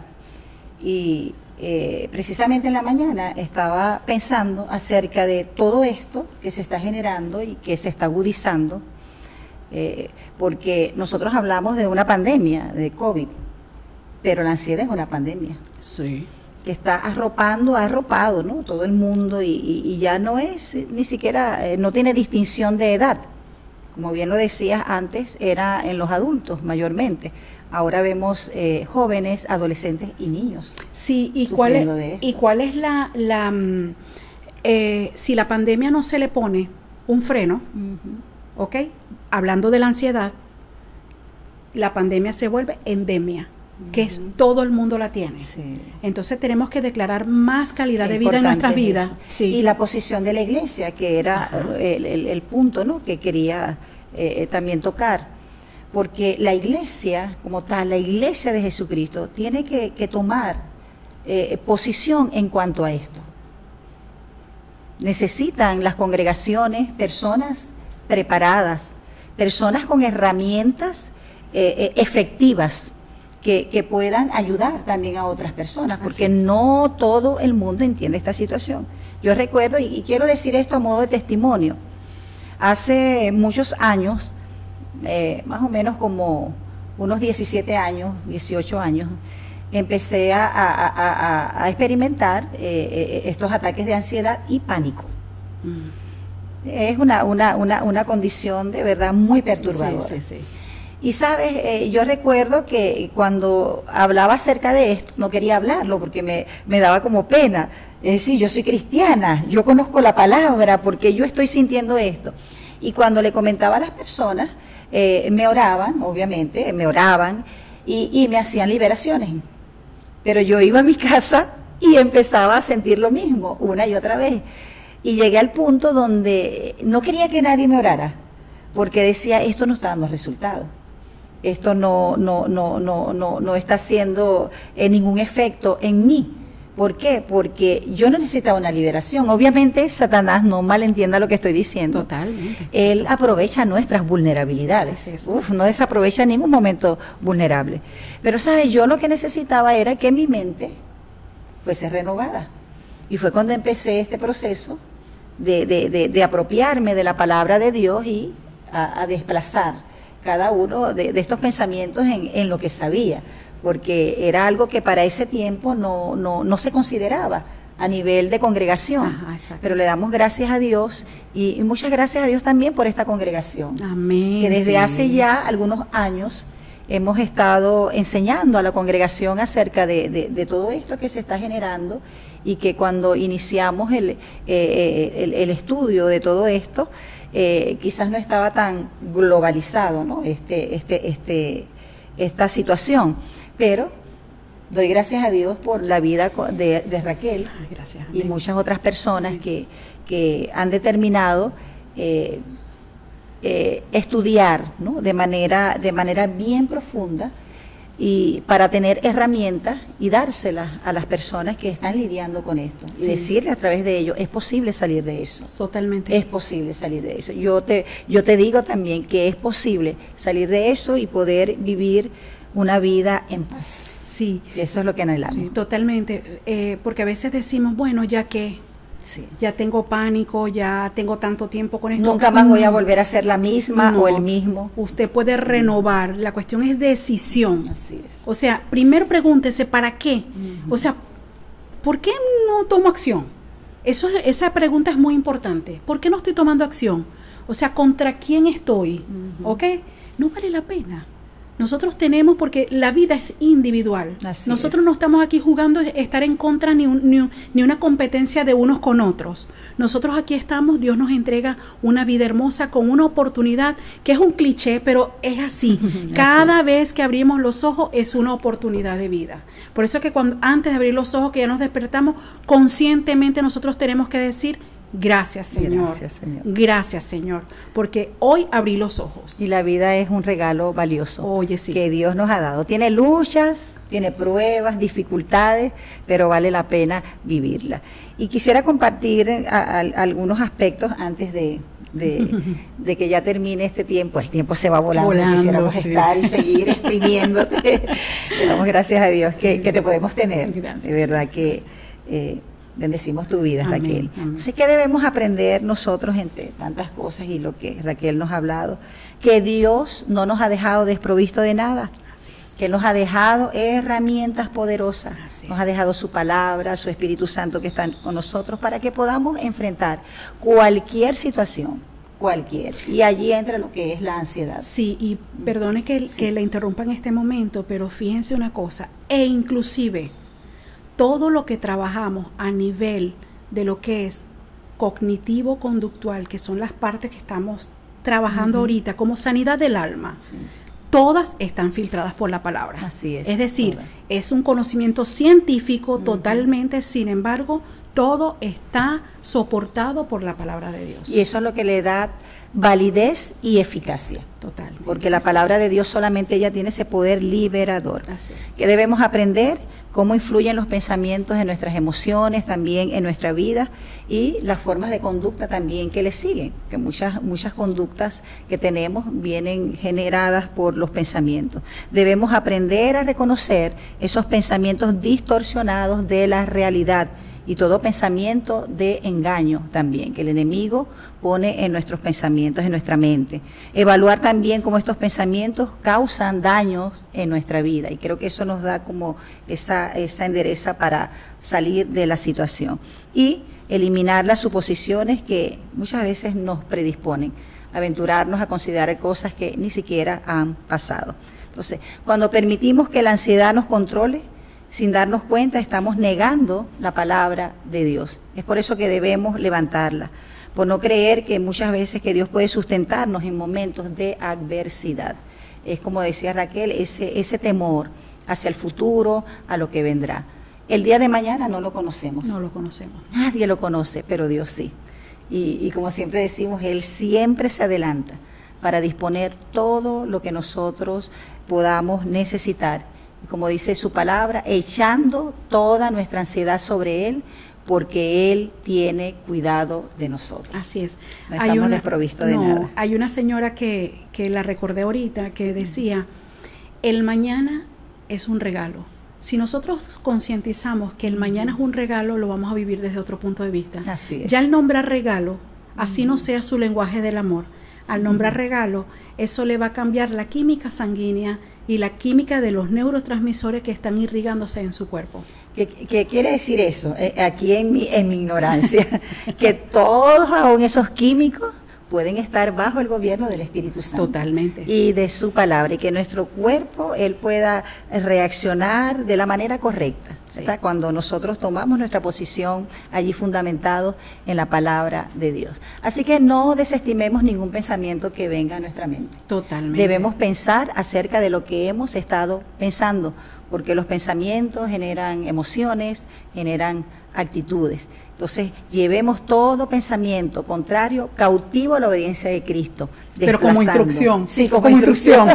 Y precisamente en la mañana estaba pensando acerca de todo esto que se está generando y que se está agudizando, porque nosotros hablamos de una pandemia, de COVID, pero la ansiedad es una pandemia. Sí. Que está ha arropado, ¿no? Todo el mundo y ya no es ni siquiera, no tiene distinción de edad. Como bien lo decías antes, era en los adultos mayormente. Ahora vemos jóvenes, adolescentes y niños. Sí, ¿y cuál es si la pandemia no se le pone un freno, ¿ok? Hablando de la ansiedad, la pandemia se vuelve endemia, que es todo el mundo la tiene. Sí. Entonces tenemos que declarar más calidad de vida en nuestras vidas. Sí. Y la posición de la iglesia, que era el punto, ¿no?, que quería también tocar. Porque la iglesia, como tal, la iglesia de Jesucristo, tiene que tomar posición en cuanto a esto. Necesitan las congregaciones personas preparadas, personas con herramientas efectivas que puedan ayudar también a otras personas, porque no todo el mundo entiende esta situación. Yo recuerdo, y quiero decir esto a modo de testimonio, hace muchos años, más o menos como unos 17 años, 18 años, empecé a experimentar estos ataques de ansiedad y pánico. Es una condición de verdad muy perturbadora. Sí. Y sabes, yo recuerdo que cuando hablaba acerca de esto, no quería hablarlo porque me daba como pena. Es decir, yo soy cristiana, yo conozco la palabra, porque yo estoy sintiendo esto. Y cuando le comentaba a las personas, me oraban, obviamente, y me hacían liberaciones. Pero yo iba a mi casa y empezaba a sentir lo mismo, una y otra vez. Y llegué al punto donde no quería que nadie me orara, porque decía, esto no está dando resultado. Esto no está haciendo ningún efecto en mí, ¿Por qué? Porque yo necesitaba una liberación. Obviamente Satanás no malentienda lo que estoy diciendo. Totalmente. Él aprovecha nuestras vulnerabilidades. No desaprovecha en ningún momento vulnerable. Pero, ¿sabes? Yo lo que necesitaba era que mi mente fuese renovada. Y fue cuando empecé este proceso de apropiarme de la palabra de Dios y a desplazar cada uno de estos pensamientos en lo que sabía, porque era algo que para ese tiempo no se consideraba a nivel de congregación. Ajá, pero le damos gracias a Dios y muchas gracias a Dios también por esta congregación. Amén. Que desde hace ya algunos años hemos estado enseñando a la congregación acerca de todo esto que se está generando, y que cuando iniciamos el estudio de todo esto, quizás no estaba tan globalizado, ¿no? Esta situación, pero doy gracias a Dios por la vida de Raquel. Gracias, y muchas otras personas que han determinado estudiar, ¿no? de manera bien profunda, y para tener herramientas y dárselas a las personas que están lidiando con esto, y decirle a través de ello, es posible salir de eso. Totalmente. Es posible salir de eso. Yo te digo también que es posible salir de eso y poder vivir una vida en paz. Sí. Eso es lo que anhelamos. Sí, totalmente. Porque a veces decimos, bueno, ya que ya tengo pánico, ya tengo tanto tiempo con esto. Nunca más voy a volver a ser la misma o el mismo. Usted puede renovar. La cuestión es decisión. Así es. O sea, primero pregúntese, ¿para qué? O sea, ¿por qué no tomo acción? Esa pregunta es muy importante. ¿Por qué no estoy tomando acción? O sea, ¿contra quién estoy? ¿Ok? No vale la pena. Nosotros tenemos, porque la vida es individual. Nosotros no estamos aquí jugando estar en contra ni una competencia de unos con otros. Nosotros aquí estamos, Dios nos entrega una vida hermosa con una oportunidad, que es un cliché, pero es así. Cada vez que abrimos los ojos es una oportunidad de vida. Por eso es que antes de abrir los ojos, que ya nos despertamos, conscientemente nosotros tenemos que decir: gracias, Señor. Gracias, Señor. Gracias, Señor, porque hoy abrí los ojos. Y la vida es un regalo valioso. Oye, sí. Que Dios nos ha dado. Tiene luchas, tiene pruebas, dificultades, pero vale la pena vivirla. Y quisiera compartir algunos aspectos antes de que ya termine este tiempo. El tiempo se va volando. Quisiéramos estar y seguir exprimiéndote. Le damos gracias a Dios que te podemos tener. Gracias. De verdad que bendecimos tu vida, Amén, Raquel. amén. Así que debemos aprender nosotros, entre tantas cosas y lo que Raquel nos ha hablado, que Dios no nos ha dejado desprovisto de nada, que nos ha dejado herramientas poderosas, nos ha dejado su palabra, su Espíritu Santo que está con nosotros, para que podamos enfrentar cualquier situación, cualquier. Y allí entra lo que es la ansiedad. Sí, y perdone que la interrumpa en este momento, pero fíjense una cosa, e inclusive todo lo que trabajamos a nivel de lo que es cognitivo-conductual, que son las partes que estamos trabajando ahorita, como sanidad del alma, todas están filtradas por la palabra. Así es. Es decir, es un conocimiento científico totalmente, sin embargo, todo está soportado por la palabra de Dios. Y eso es lo que le da validez y eficacia. Total. Porque la palabra de Dios solamente ella tiene ese poder liberador. Así es. Que debemos aprender cómo influyen los pensamientos en nuestras emociones, también en nuestra vida, y las formas de conducta también que le siguen, que muchas conductas que tenemos vienen generadas por los pensamientos. Debemos aprender a reconocer esos pensamientos distorsionados de la realidad, y todo pensamiento de engaño también, que el enemigo pone en nuestros pensamientos, en nuestra mente. Evaluar también cómo estos pensamientos causan daños en nuestra vida, y creo que eso nos da como esa endereza para salir de la situación. Y eliminar las suposiciones que muchas veces nos predisponen a aventurarnos a considerar cosas que ni siquiera han pasado. Entonces, cuando permitimos que la ansiedad nos controle, sin darnos cuenta, estamos negando la palabra de Dios. Es por eso que debemos levantarla, por no creer que muchas veces que Dios puede sustentarnos en momentos de adversidad. Es como decía Raquel, ese temor hacia el futuro, a lo que vendrá. El día de mañana no lo conocemos. No lo conocemos. Nadie lo conoce, pero Dios sí. Y como siempre decimos, Él siempre se adelanta para disponer todo lo que nosotros podamos necesitar, como dice su palabra, echando toda nuestra ansiedad sobre Él, porque Él tiene cuidado de nosotros. Así es. No estamos desprovistos de nada. Hay una señora que la recordé ahorita, que decía, el mañana es un regalo. Si nosotros concientizamos que el mañana es un regalo, lo vamos a vivir desde otro punto de vista. Así es. Ya al nombrar regalo, así no sea su lenguaje del amor, al nombrar regalo, eso le va a cambiar la química sanguínea y la química de los neurotransmisores que están irrigándose en su cuerpo. ¿Qué quiere decir eso? Aquí en mi ignorancia, que todos aún esos químicos pueden estar bajo el gobierno del Espíritu Santo. Totalmente. Y de su palabra, y que nuestro cuerpo, él pueda reaccionar de la manera correcta, sí, cuando nosotros tomamos nuestra posición allí fundamentado en la palabra de Dios. Así que no desestimemos ningún pensamiento que venga a nuestra mente. Totalmente. Debemos pensar acerca de lo que hemos estado pensando, porque los pensamientos generan emociones, generan actitudes. Entonces, llevemos todo pensamiento contrario cautivo a la obediencia de Cristo. Pero como instrucción. Sí, como instrucción.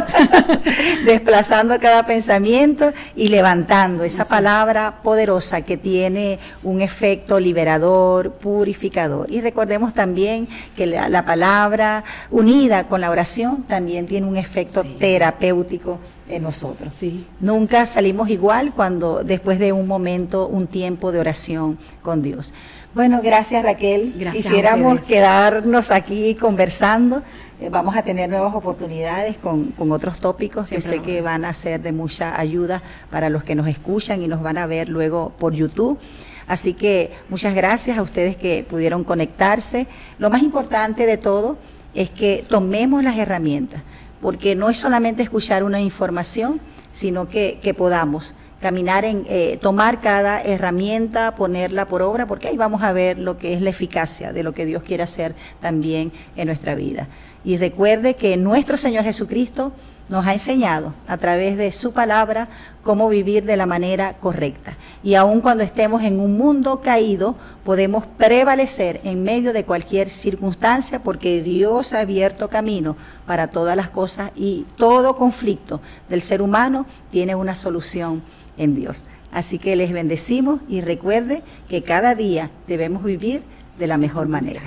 Desplazando cada pensamiento y levantando esa palabra poderosa que tiene un efecto liberador, purificador. Y recordemos también que la palabra unida con la oración también tiene un efecto terapéutico en nosotros. Sí. Nunca salimos igual cuando después de un momento, un tiempo de oración con Dios. Bueno, gracias Raquel. Gracias. Quisiéramos quedarnos aquí conversando. Vamos a tener nuevas oportunidades con otros tópicos que sé que van a ser de mucha ayuda para los que nos escuchan y nos van a ver luego por YouTube. Así que muchas gracias a ustedes que pudieron conectarse. Lo más importante de todo es que tomemos las herramientas, porque no es solamente escuchar una información, sino que podamos caminar tomar cada herramienta, ponerla por obra, porque ahí vamos a ver lo que es la eficacia de lo que Dios quiere hacer también en nuestra vida. Y recuerde que nuestro Señor Jesucristo nos ha enseñado a través de su palabra cómo vivir de la manera correcta. Y aun cuando estemos en un mundo caído, podemos prevalecer en medio de cualquier circunstancia, porque Dios ha abierto camino para todas las cosas y todo conflicto del ser humano tiene una solución en Dios. Así que les bendecimos y recuerde que cada día debemos vivir de la mejor manera.